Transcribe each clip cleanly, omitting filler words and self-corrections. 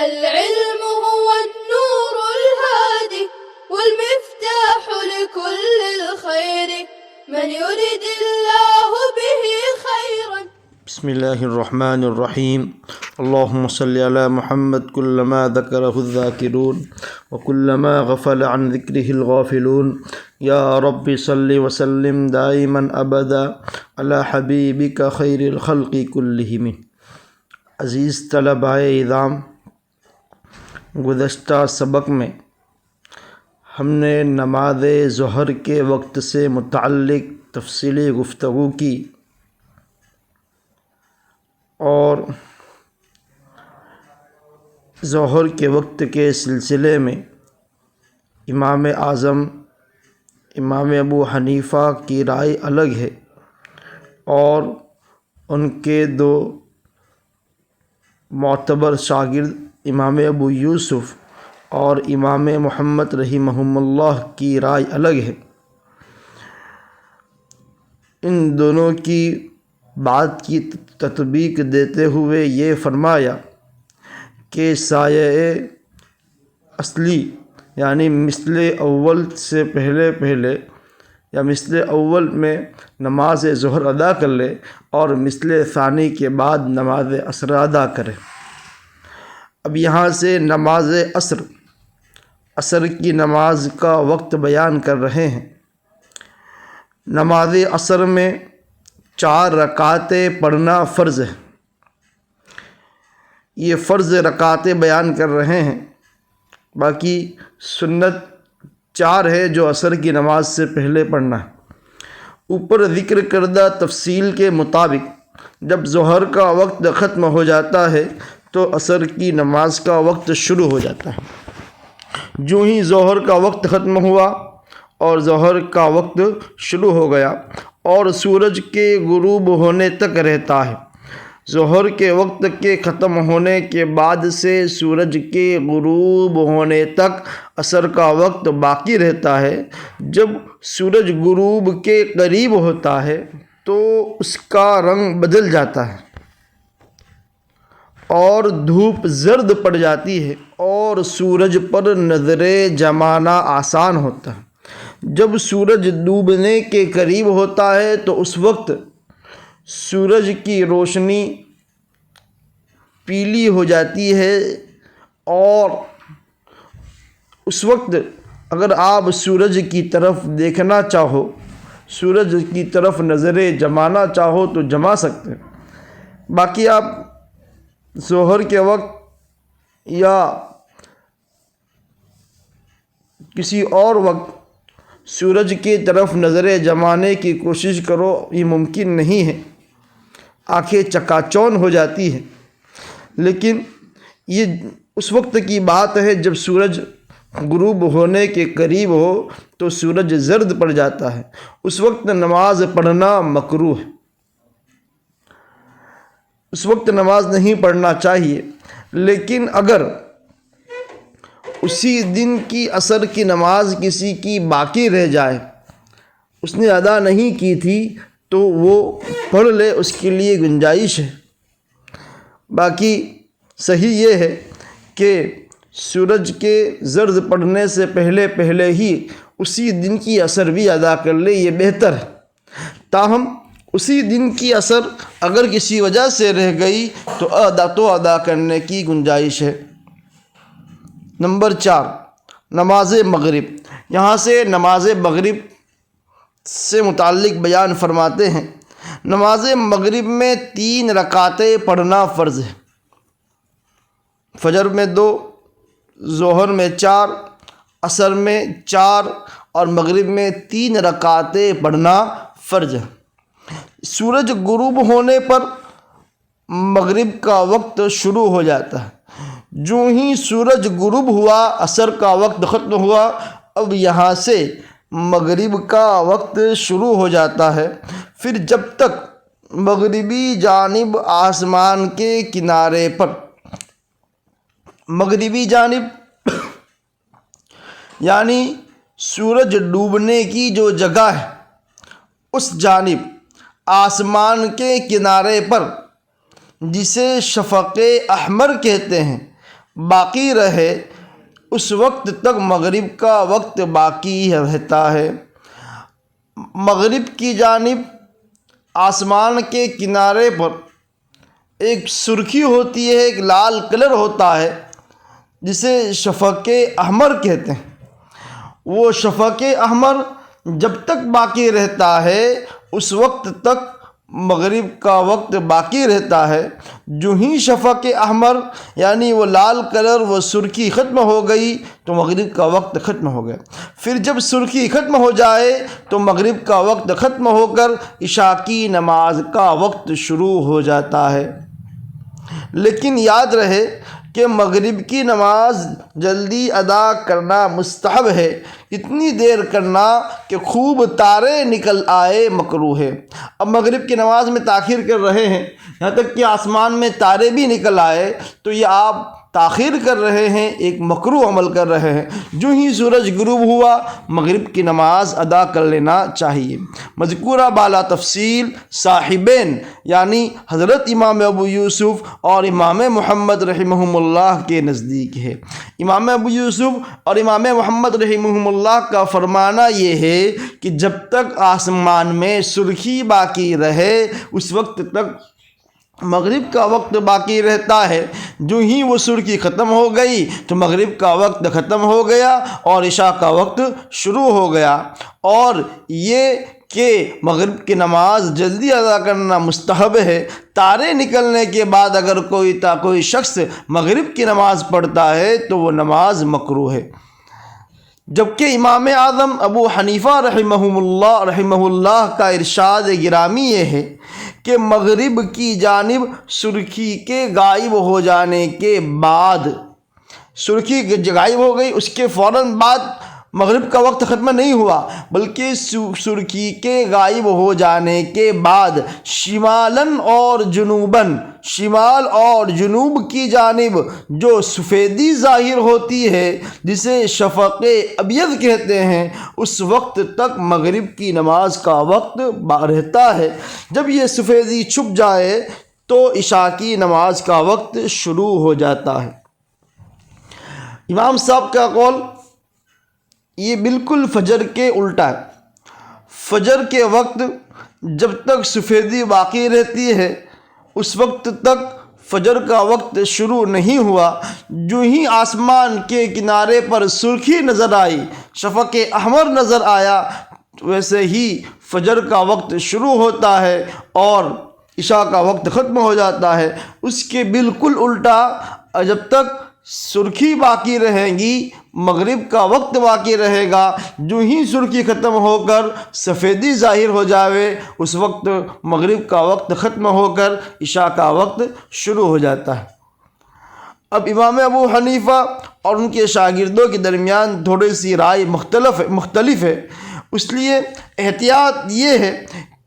العلم هو النور الهادي والمفتاح لكل الخير من يرد الله به خيرا. بسم اللہ الرحمن الرحیم. اللہم صلی علی محمد کلما ذکرہ الذاکرون وکلما غفل عن ذکرہ الغافلون. یا رب صلی وسلم دائما ابدا علی حبیبک خیر الخلق کلہم. عزیز طلباء اعظام، گزشتہ سبق میں ہم نے نماز ظہر کے وقت سے متعلق تفصیلی گفتگو کی اور ظہر کے وقت کے سلسلے میں امام اعظم امام ابو حنیفہ کی رائے الگ ہے اور ان کے دو معتبر شاگرد امام ابو یوسف اور امام محمد رحمہم اللہ کی رائے الگ ہے. ان دونوں کی بات کی تطبیق دیتے ہوئے یہ فرمایا کہ سایہ اصلی یعنی مثل اول سے پہلے یا مثل اول میں نماز ظہر ادا کر لے اور مثل ثانی کے بعد نماز عصر ادا کرے. اب یہاں سے نماز عصر کی نماز کا وقت بیان کر رہے ہیں. نماز عصر میں 4 رکعتیں پڑھنا فرض ہے. یہ فرض رکعتیں بیان کر رہے ہیں، باقی سنت 4 ہے جو عصر کی نماز سے پہلے پڑھنا ہے. اوپر ذکر کردہ تفصیل کے مطابق جب ظہر کا وقت ختم ہو جاتا ہے تو عصر کی نماز کا وقت شروع ہو جاتا ہے. جو ہی ظہر کا وقت ختم ہوا اور ظہر کا وقت شروع ہو گیا اور سورج کے غروب ہونے تک رہتا ہے. ظہر کے وقت کے ختم ہونے کے بعد سے سورج کے غروب ہونے تک عصر کا وقت باقی رہتا ہے. جب سورج غروب کے قریب ہوتا ہے تو اس کا رنگ بدل جاتا ہے اور دھوپ زرد پڑ جاتی ہے اور سورج پر نظر جمانا آسان ہوتا ہے. جب سورج ڈوبنے کے قریب ہوتا ہے تو اس وقت سورج کی روشنی پیلی ہو جاتی ہے اور اس وقت اگر آپ سورج کی طرف دیکھنا چاہو، سورج کی طرف نظریں جمانا چاہو تو جما سکتے ہیں. باقی آپ ظہر کے وقت یا کسی اور وقت سورج کی طرف نظریں جمانے کی کوشش کرو، یہ ممکن نہیں ہے، آنکھیں چکا چوند ہو جاتی ہیں. لیکن یہ اس وقت کی بات ہے جب سورج غروب ہونے کے قریب ہو تو سورج زرد پڑ جاتا ہے، اس وقت نماز پڑھنا مکروہ ہے، اس وقت نماز نہیں پڑھنا چاہیے. لیکن اگر اسی دن کی عصر کی نماز کسی کی باقی رہ جائے، اس نے ادا نہیں کی تھی تو وہ پڑھ لے، اس کے لیے گنجائش ہے. باقی صحیح یہ ہے کہ سورج کے زرد پڑنے سے پہلے ہی اسی دن کی عصر بھی ادا کر لے، یہ بہتر ہے. تاہم اسی دن کی عصر اگر کسی وجہ سے رہ گئی تو ادا کرنے کی گنجائش ہے. نمبر 4، نماز مغرب. یہاں سے نماز مغرب سے متعلق بیان فرماتے ہیں. نماز مغرب میں 3 رکعتیں پڑھنا فرض ہے. فجر میں 2، ظہر میں 4، عصر میں 4 اور مغرب میں 3 رکعتیں پڑھنا فرض ہے. سورج غروب ہونے پر مغرب کا وقت شروع ہو جاتا ہے. جو ہی سورج غروب ہوا عصر کا وقت ختم ہوا، اب یہاں سے مغرب کا وقت شروع ہو جاتا ہے. پھر جب تک مغربی جانب آسمان کے کنارے پر، مغربی جانب یعنی سورج ڈوبنے کی جو جگہ ہے اس جانب آسمان کے کنارے پر، جسے شفق احمر کہتے ہیں، باقی رہے اس وقت تک مغرب کا وقت باقی رہتا ہے۔ مغرب کی جانب آسمان کے کنارے پر ایک سرخی ہوتی ہے، ایک لال کلر ہوتا ہے جسے شفق احمر کہتے ہیں۔ وہ شفق احمر جب تک باقی رہتا ہے اس وقت تک مغرب کا وقت باقی رہتا ہے۔ جو ہی شفق احمر یعنی وہ لال کلر، وہ سرخی ختم ہو گئی تو مغرب کا وقت ختم ہو گیا۔ پھر جب سرخی ختم ہو جائے تو مغرب کا وقت ختم ہو کر عشاء کی نماز کا وقت شروع ہو جاتا ہے۔ لیکن یاد رہے کہ مغرب کی نماز جلدی ادا کرنا مستحب ہے، اتنی دیر کرنا کہ خوب تارے نکل آئے مکروہ ہے۔ اب مغرب کی نماز میں تاخیر کر رہے ہیں، یہاں تک کہ آسمان میں تارے بھی نکل آئے تو یہ آپ تاخیر کر رہے ہیں، ایک مکروہ عمل کر رہے ہیں۔ جو ہی سورج غروب ہوا مغرب کی نماز ادا کر لینا چاہیے۔ مذکورہ بالا تفصیل صاحبین یعنی حضرت امام ابو یوسف اور امام محمد رحمہم اللہ کے نزدیک ہے۔ امام ابو یوسف اور امام محمد رحمہم اللہ کا فرمانا یہ ہے کہ جب تک آسمان میں سرخی باقی رہے اس وقت تک مغرب کا وقت باقی رہتا ہے۔ جو ہی وہ سرخی ختم ہو گئی تو مغرب کا وقت ختم ہو گیا اور عشاء کا وقت شروع ہو گیا۔ اور یہ کہ مغرب کی نماز جلدی ادا کرنا مستحب ہے۔ تارے نکلنے کے بعد اگر کوئی شخص مغرب کی نماز پڑھتا ہے تو وہ نماز مکروہ ہے۔ جبکہ امام اعظم ابو حنیفہ رحمہ اللہ کا ارشاد گرامی یہ ہے کہ مغرب کی جانب سرخی کے غائب ہو جانے کے بعد، سرخی غائب ہو گئی اس کے فوراً بعد مغرب کا وقت ختم نہیں ہوا، بلکہ سرخی کے غائب ہو جانے کے بعد شمالاً اور جنوباً، شمال اور جنوب کی جانب جو سفیدی ظاہر ہوتی ہے جسے شفق ابیض کہتے ہیں، اس وقت تک مغرب کی نماز کا وقت رہتا ہے۔ جب یہ سفیدی چھپ جائے تو عشاء کی نماز کا وقت شروع ہو جاتا ہے۔ امام صاحب کا قول یہ بالکل فجر کے الٹا ہے۔ فجر کے وقت جب تک سفیدی باقی رہتی ہے اس وقت تک فجر کا وقت شروع نہیں ہوا۔ جو ہی آسمان کے کنارے پر سرخی نظر آئی، شفق احمر نظر آیا، ویسے ہی فجر کا وقت شروع ہوتا ہے اور عشاء کا وقت ختم ہو جاتا ہے۔ اس کے بالکل الٹا جب تک سرخی باقی رہے گی مغرب کا وقت باقی رہے گا۔ جو ہی سرخی ختم ہو کر سفیدی ظاہر ہو جاوے اس وقت مغرب کا وقت ختم ہو کر عشاء کا وقت شروع ہو جاتا ہے۔ اب امام ابو حنیفہ اور ان کے شاگردوں کے درمیان تھوڑی سی رائے مختلف ہے، اس لیے احتیاط یہ ہے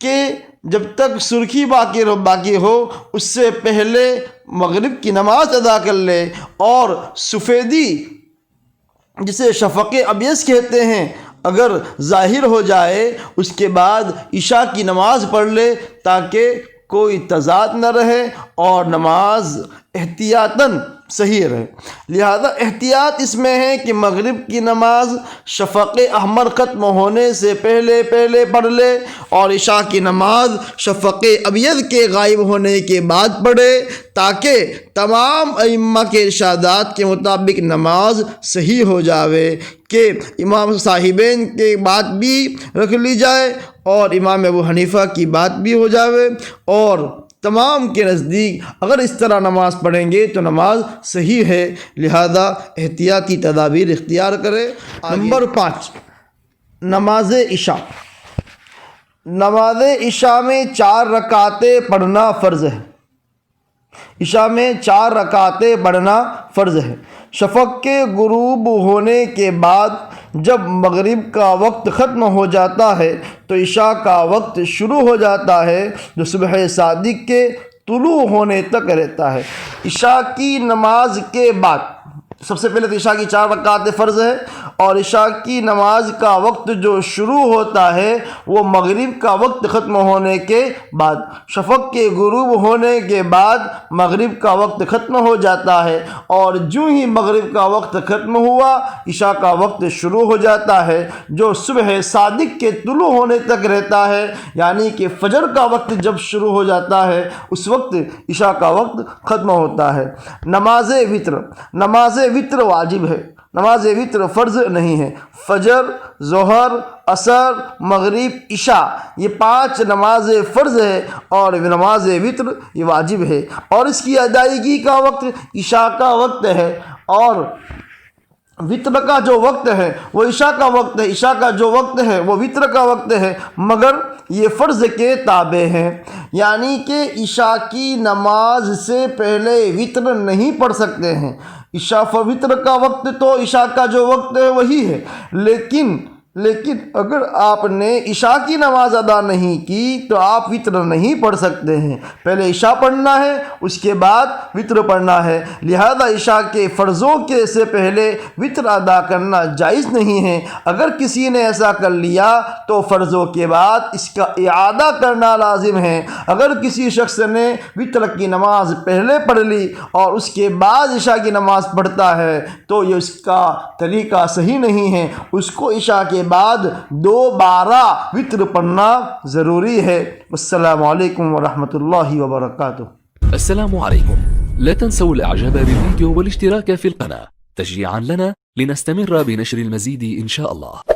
کہ جب تک سرخی باقی ہو اس سے پہلے مغرب کی نماز ادا کر لے، اور سفیدی جسے شفق ابیض کہتے ہیں اگر ظاہر ہو جائے اس کے بعد عشاء کی نماز پڑھ لے تاکہ کوئی تضاد نہ رہے اور نماز احتیاطاً صحیح رہے۔ لہذا احتیاط اس میں ہے کہ مغرب کی نماز شفق احمر ختم ہونے سے پہلے پڑھ لے اور عشاء کی نماز شفق ابیض کے غائب ہونے کے بعد پڑھے تاکہ تمام ائمہ کے ارشادات کے مطابق نماز صحیح ہو جاوے، کہ امام صاحبین کی بات بھی رکھ لی جائے اور امام ابو حنیفہ کی بات بھی ہو جاوے، اور تمام کے نزدیک اگر اس طرح نماز پڑھیں گے تو نماز صحیح ہے۔ لہذا احتیاطی تدابیر اختیار کرے۔ نمبر 5، نماز عشاء۔ نماز عشاء میں 4 رکعتیں پڑھنا فرض ہے۔ عشاء میں 4 رکعتیں پڑھنا فرض ہے۔ شفق کے غروب ہونے کے بعد جب مغرب کا وقت ختم ہو جاتا ہے تو عشاء کا وقت شروع ہو جاتا ہے جو صبح صادق کے طلوع ہونے تک رہتا ہے۔ عشاء کی نماز کے بعد سب سے پہلے تو عشاء کی 4 رکعتیں فرض ہے، اور عشاء کی نماز کا وقت جو شروع ہوتا ہے وہ مغرب کا وقت ختم ہونے کے بعد، شفق کے غروب ہونے کے بعد مغرب کا وقت ختم ہو جاتا ہے، اور جو ہی مغرب کا وقت ختم ہوا عشاء کا وقت شروع ہو جاتا ہے، جو صبح صادق کے طلوع ہونے تک رہتا ہے، یعنی کہ فجر کا وقت جب شروع ہو جاتا ہے اس وقت عشاء کا وقت ختم ہوتا ہے۔ نماز وتر واجب ہے، نماز وتر فرض نہیں ہے۔ فجر، ظہر، عصر، مغرب، عشاء یہ 5 نماز فرض ہے، اور نماز وتر یہ واجب ہے، اور اس کی ادائیگی کا وقت عشاء کا وقت ہے، اور وطر کا جو وقت ہے وہ عشاء کا وقت ہے، عشاء کا جو وقت ہے وہ وطر کا وقت ہے، مگر یہ فرض کے تابع ہیں، یعنی کہ عشاء کی نماز سے پہلے وطر نہیں پڑھ سکتے ہیں۔ عشاء وطر کا وقت تو عشاء کا جو وقت ہے وہی ہے، لیکن اگر آپ نے عشاء کی نماز ادا نہیں کی تو آپ وطر نہیں پڑھ سکتے ہیں، پہلے عشاء پڑھنا ہے اس کے بعد وطر پڑھنا ہے، لہذا عشاء کے فرضوں کے سے پہلے وطر ادا کرنا جائز نہیں ہے۔ اگر کسی نے ایسا کر لیا تو فرضوں کے بعد اس کا اعادہ کرنا لازم ہے۔ اگر کسی شخص نے وطر کی نماز پہلے پڑھ لی اور اس کے بعد عشاء کی نماز پڑھتا ہے تو یہ اس کا طریقہ صحیح نہیں ہے، اس کو عشاء کے بعد دوبارہ وطر پڑھنا ضروری ہے۔ السلام علیکم ورحمۃ اللہ وبرکاتہ۔ السلام عليكم، لا تنسوا الاعجاب بالفيديو والاشتراك في القناة تشجيعا لنا لنستمر بنشر المزيد إن شاء الله.